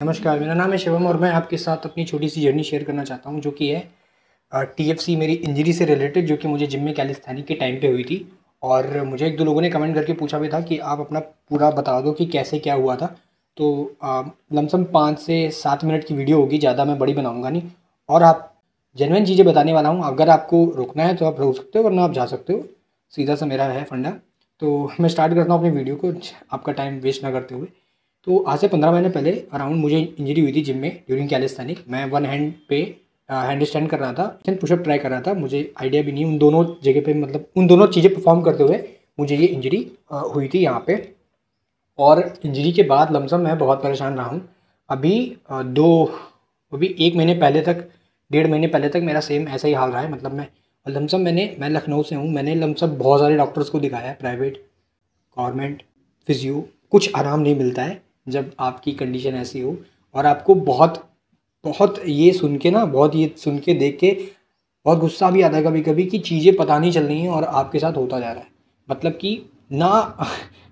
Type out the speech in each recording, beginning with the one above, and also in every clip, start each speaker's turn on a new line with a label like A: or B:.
A: नमस्कार, मेरा नाम है शिवम और मैं आपके साथ अपनी छोटी सी जर्नी शेयर करना चाहता हूँ, जो कि है टीएफसी मेरी इंजरी से रिलेटेड, जो कि मुझे जिम में कैलिस्थेनिक के टाइम पे हुई थी। और मुझे एक दो लोगों ने कमेंट करके पूछा भी था कि आप अपना पूरा बता दो कि कैसे क्या हुआ था। तो लमसम 5 से 7 मिनट की वीडियो होगी, ज़्यादा मैं बड़ी बनाऊँगा नहीं। और आप जेन्युइन चीज़ें बताने वाला हूँ। अगर आपको रुकना है तो आप रुक सकते हो, वरना आप जा सकते हो। सीधा सा मेरा है फंडा। तो मैं स्टार्ट करता हूँ अपनी वीडियो को, आपका टाइम वेस्ट ना करते हुए। तो आज से 15 महीने पहले अराउंड मुझे इंजरी हुई थी जिम में ड्यूरिंग कैलिस्थेनिक। मैं वन हैंड पे हैंड स्टैंड कर रहा था, एंड पुशअप ट्राई कर रहा था। मुझे आइडिया भी नहीं उन दोनों जगह पे, मतलब उन दोनों चीज़ें परफॉर्म करते हुए मुझे ये इंजरी हुई थी यहाँ पे। और इंजरी के बाद लमसम मैं बहुत परेशान रहा हूँ। अभी अभी 1 महीने पहले तक, 1.5 महीने पहले तक मेरा सेम ऐसा ही हाल रहा है। मतलब लमसम मैं लखनऊ से हूँ। मैंने लमसम बहुत सारे डॉक्टर्स को दिखाया है, प्राइवेट, गवर्नमेंट, फिजियो। कुछ आराम नहीं मिलता है जब आपकी कंडीशन ऐसी हो। और आपको बहुत बहुत ये सुन के ना, बहुत ये सुन के देख के बहुत गुस्सा भी आता है कभी कभी कि चीज़ें पता नहीं चल रही हैं और आपके साथ होता जा रहा है। मतलब कि ना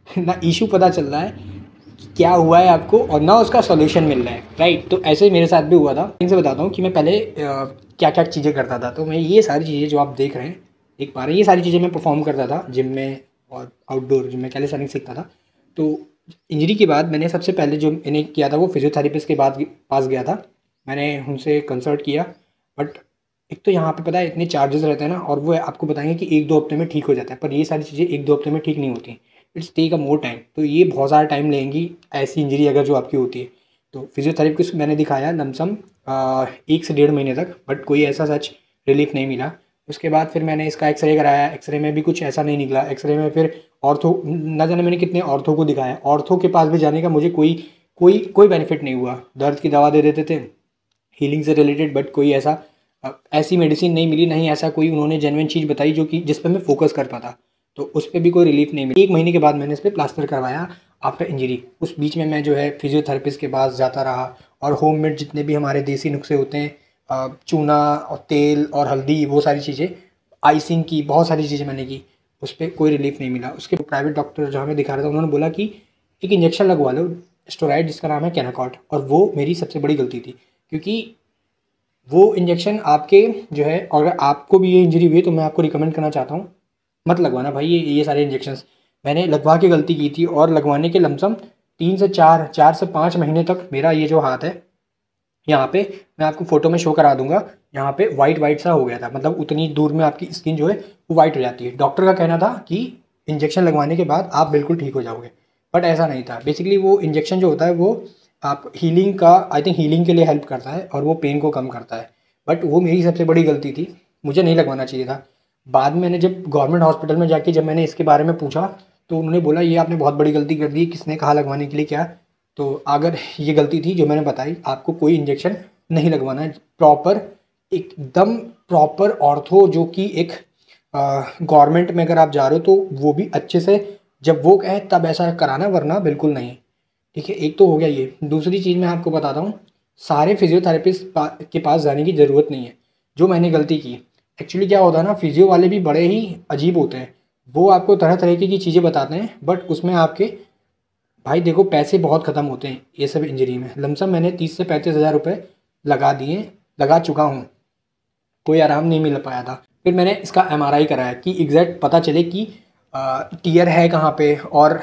A: ना इशू पता चल रहा है कि क्या हुआ है आपको, और ना उसका सॉल्यूशन मिल रहा है। राइट, तो ऐसे ही मेरे साथ भी हुआ था। इनसे बताता हूँ कि मैं पहले क्या क्या चीज़ें करता था। तो मैं ये सारी चीज़ें जो आप देख रहे हैं, देख पा रहे हैं, ये सारी चीज़ें मैं परफॉर्म करता था जिम में और आउटडोर जिम में कैलिस्थेनिक्स सीखता था। तो इंजरी के बाद मैंने सबसे पहले जो मैंने किया था वो फिजियोथेरेपिस्ट के पास गया था। मैंने उनसे कंसल्ट किया। बट एक तो यहाँ पे पता है इतने चार्जेस रहते हैं ना, और वो आपको बताएंगे कि 1-2 हफ्ते में ठीक हो जाता है, पर ये सारी चीज़ें 1-2 हफ्ते में ठीक नहीं होती। It's take a more time. तो ये बहुत सारा टाइम लेंगी ऐसी इंजरी अगर जो आपकी होती है। तो फिजियोथेरेपिस्ट मैंने दिखाया लमसम 1 से 1.5 महीने तक, बट कोई ऐसा सच रिलीफ नहीं मिला। उसके बाद फिर मैंने इसका एक्सरे कराया। एक्सरे में भी कुछ ऐसा नहीं निकला। एक्सरे में फिर ऑर्थो, न जाने मैंने कितने ऑर्थो को दिखाया। ऑर्थो के पास भी जाने का मुझे कोई कोई कोई बेनिफिट नहीं हुआ। दर्द की दवा दे देते थे हीलिंग से रिलेटेड, बट कोई ऐसी मेडिसिन नहीं मिली, नहीं ऐसा कोई उन्होंने जेन्युइन चीज़ बताई जो कि जिस पर मैं फोकस कर पाता। तो उस पर भी कोई रिलीफ नहीं मिली। 1 महीने के बाद मैंने इस पर प्लास्टर करवाया आफ्टर इंजरी। उस बीच में मैं जो है फिजियोथेरेपिस्ट के पास जाता रहा। और होममेड जितने भी हमारे देसी नुस्खे होते हैं, चूना और तेल और हल्दी, वो सारी चीज़ें, आइसिंग की, बहुत सारी चीज़ें मैंने की। उस पर कोई रिलीफ नहीं मिला। उसके प्राइवेट डॉक्टर जहाँ मैं दिखा रहा था, उन्होंने बोला कि एक इंजेक्शन लगवा लो, स्टेरॉइड, जिसका नाम है कैनाकॉट। और वो मेरी सबसे बड़ी गलती थी, क्योंकि वो इंजेक्शन आपके जो है, और अगर आपको भी ये इंजरी हुई है तो मैं आपको रिकमेंड करना चाहता हूँ, मत लगवाना भाई ये सारे इंजेक्शंस। मैंने लगवा के गलती की थी। और लगवाने के लमसम 3 से 4 4 से 5 महीने तक मेरा ये जो हाथ है, यहाँ पे मैं आपको फोटो में शो करा दूंगा, यहाँ पे वाइट वाइट सा हो गया था। मतलब उतनी दूर में आपकी स्किन जो है वो वाइट हो जाती है। डॉक्टर का कहना था कि इंजेक्शन लगवाने के बाद आप बिल्कुल ठीक हो जाओगे, बट ऐसा नहीं था। बेसिकली वो इंजेक्शन जो होता है वो आप हीलिंग का, आई थिंक हीलिंग के लिए हेल्प करता है और वो पेन को कम करता है। बट वो मेरी सबसे बड़ी गलती थी, मुझे नहीं लगवाना चाहिए था। बाद में मैंने जब गवर्नमेंट हॉस्पिटल में जाके जब मैंने इसके बारे में पूछा, तो उन्होंने बोला ये आपने बहुत बड़ी गलती कर दी, किसने कहा लगवाने के लिए क्या। तो अगर ये गलती थी जो मैंने बताई, आपको कोई इंजेक्शन नहीं लगवाना है। प्रॉपर, एकदम प्रॉपर ऑर्थो, जो कि एक गवर्नमेंट में अगर आप जा रहे हो तो वो भी अच्छे से जब वो कहे तब ऐसा कराना, वरना बिल्कुल नहीं। ठीक है, एक तो हो गया ये। दूसरी चीज़ मैं आपको बताता हूँ, सारे फिजियोथेरेपिस्ट के पास जाने की ज़रूरत नहीं है। जो मैंने गलती की, एक्चुअली क्या होता है ना, फिजियो वाले भी बड़े ही अजीब होते हैं। वो आपको तरह तरह की चीज़ें बताते हैं, बट उसमें आपके, भाई देखो, पैसे बहुत ख़त्म होते हैं ये सब इंजरी में। लमसम मैंने 30 से 35 हज़ार रुपये लगा चुका हूँ, कोई आराम नहीं मिल पाया था। फिर मैंने इसका एमआरआई कराया कि एग्जैक्ट पता चले कि टीयर है कहाँ पे, और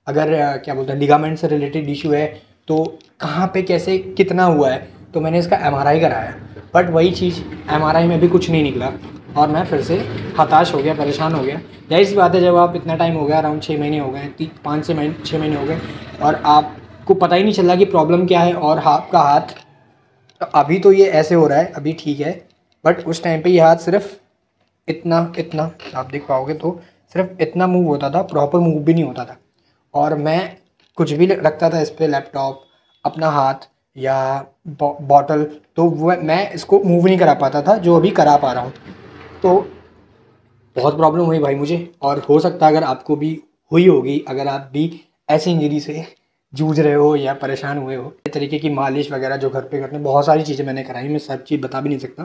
A: अगर क्या बोलते हैं, लिगामेंट से रिलेटेड इशू है तो कहाँ पे कैसे कितना हुआ है। तो मैंने इसका एमआरआई कराया, बट वही चीज़, एमआरआई में भी कुछ नहीं निकला। और मैं फिर से हताश हो गया, परेशान हो गया। जाहिर सी बात है, जब आप इतना टाइम हो गया, अराउंड 6 महीने हो गए, 5 से 6 महीने हो गए, और आपको पता ही नहीं चल रहा कि प्रॉब्लम क्या है। और आपका हाथ अभी तो ये ऐसे हो रहा है, अभी ठीक है, बट उस टाइम पे ये हाथ सिर्फ इतना इतना, आप देख पाओगे तो सिर्फ इतना मूव होता था, प्रॉपर मूव भी नहीं होता था। और मैं कुछ भी रखता था इस पर, लैपटॉप, अपना हाथ या बॉटल, तो वो मैं इसको मूव नहीं करा पाता था जो अभी करा पा रहा हूँ। तो बहुत प्रॉब्लम हुई भाई मुझे। और हो सकता है अगर आपको भी हुई होगी, अगर आप भी ऐसी इंजरी से जूझ रहे हो या परेशान हुए हो। इस तरीके की मालिश वगैरह जो घर पे करते हैं, बहुत सारी चीज़ें मैंने कराई, मैं सब चीज़ बता भी नहीं सकता।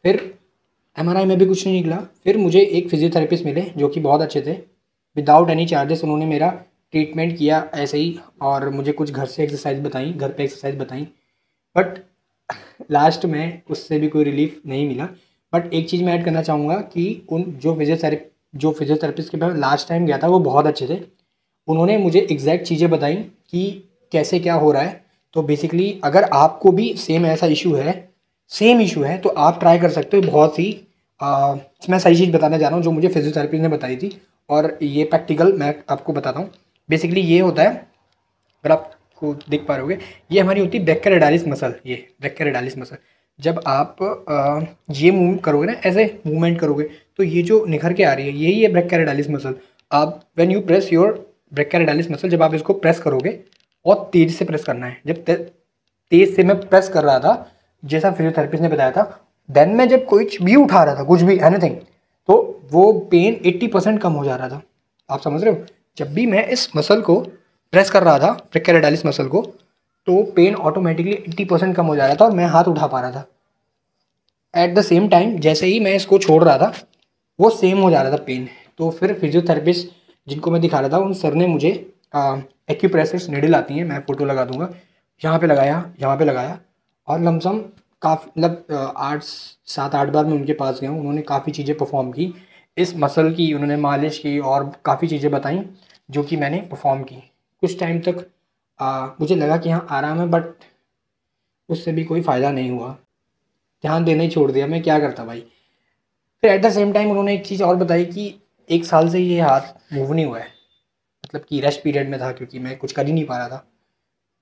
A: फिर एमआरआई में भी कुछ नहीं निकला। फिर मुझे एक फिजियोथेरेपिस्ट मिले जो कि बहुत अच्छे थे। विदाउट एनी चार्जेस उन्होंने मेरा ट्रीटमेंट किया ऐसे ही, और मुझे कुछ घर से एक्सरसाइज बताई, घर पे एक्सरसाइज बताई, बट लास्ट में उससे भी कोई रिलीफ नहीं मिला। बट एक चीज़ मैं ऐड करना चाहूँगा कि उन जो फिजियोथेरेपिस्ट के पास लास्ट टाइम गया था वो बहुत अच्छे थे। उन्होंने मुझे एग्जैक्ट चीज़ें बताई कि कैसे क्या हो रहा है। तो बेसिकली अगर आपको भी सेम ऐसा सेम इशू है तो आप ट्राई कर सकते हो। बहुत सी मैं सही चीज़ बताने जा रहा हूँ जो मुझे फिजियोथेरेपिस्ट ने बताई थी, और ये प्रैक्टिकल मैं आपको बताता हूँ। बेसिकली ये होता है, अगर आपको देख पा रहे होगे, ये हमारी होती है ब्रैchiयोडालिस मसल। ये ब्रैchiयोडालिस मसल जब आप ये मूव करोगे ना, ऐसे मूवमेंट करोगे, तो ये जो निखर के आ रही है यही है ब्रैchiयोडालिस मसल। आप when you press your brachioradialis muscle, जब आप इसको प्रेस करोगे, और तेज से प्रेस करना है। जब तेज से मैं प्रेस कर रहा था जैसा फिजियोथेरेपिस्ट ने बताया था, देन मैं जब कुछ भी उठा रहा था, कुछ भी एनीथिंग, तो वो पेन 80% कम हो जा रहा था। आप समझ रहे हो? जब भी मैं इस मसल को प्रेस कर रहा था, ब्रैchiयोडालिस मसल को, तो पेन ऑटोमेटिकली 80% कम हो जा रहा था और मैं हाथ उठा पा रहा था। एट द सेम टाइम जैसे ही मैं इसको छोड़ रहा था, वो सेम हो जा रहा था पेन। तो फिर फिजियोथेरेपिस्ट जिनको मैं दिखा रहा था, उन सर ने मुझे एक्यूप्रेशर्स नीडल आती हैं, मैं फ़ोटो लगा दूंगा, यहाँ पे लगाया, यहाँ पे लगाया, और लमसम काफ़ी मतलब 8 7 8 बार मैं उनके पास गया हूँ। उन्होंने काफ़ी चीज़ें परफॉर्म की, इस मसल की उन्होंने मालिश की और काफ़ी चीज़ें बताई जो कि मैंने परफॉर्म की। कुछ टाइम तक मुझे लगा कि हाँ आराम है, बट उससे भी कोई फ़ायदा नहीं हुआ। ध्यान देना ही छोड़ दिया, मैं क्या करता भाई। फिर एट द सेम टाइम उन्होंने एक चीज़ और बताई कि 1 साल से ये हाथ मूव नहीं हुआ है, मतलब कि रेस्ट पीरियड में था क्योंकि मैं कुछ कर ही नहीं पा रहा था।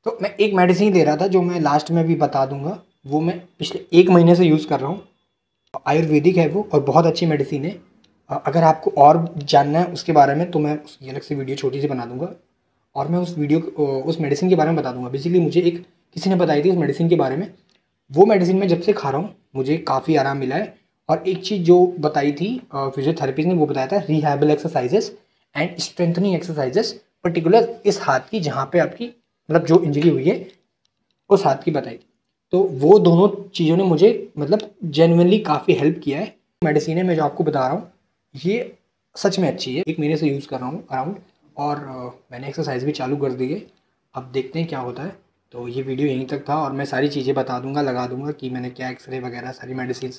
A: तो मैं एक मेडिसिन दे रहा था जो मैं लास्ट में भी बता दूंगा, वो मैं पिछले 1 महीने से यूज़ कर रहा हूँ। आयुर्वेदिक है वो, और बहुत अच्छी मेडिसिन है। अगर आपको और जानना है उसके बारे में तो मैं उसकी अलग से वीडियो छोटी सी बना दूंगा, और मैं उस मेडिसिन के बारे में बता दूंगा। बेसिकली मुझे एक किसी ने बताई थी उस मेडिसिन के बारे में। वो मेडिसिन मैं जब से खा रहा हूँ मुझे काफ़ी आराम मिला है। और एक चीज़ जो बताई थी फिजियोथेरेपिस्ट ने, वो बताया था rehab exercises and strengthening exercises, particular इस हाथ की जहाँ पे आपकी मतलब जो इंजरी हुई है उस हाथ की बताई थी। तो वो दोनों चीज़ों ने मुझे मतलब जेन्युइनली काफ़ी हेल्प किया है। मेडिसिन है मैं जो आपको बता रहा हूँ, ये सच में अच्छी है। 1 महीने से यूज़ कर रहा हूँ अराउंड, और मैंने एक्सरसाइज भी चालू कर दी है। अब देखते हैं क्या होता है। तो ये वीडियो यहीं तक था, और मैं सारी चीज़ें बता दूंगा, लगा दूंगा कि मैंने क्या एक्सरे वगैरह सारी मेडिसिन।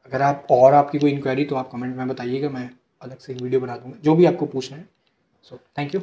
A: अगर आप और आपकी कोई इंक्वायरी तो आप कमेंट में बताइएगा, मैं अलग से एक वीडियो बना दूंगा जो भी आपको पूछना है। So thank you.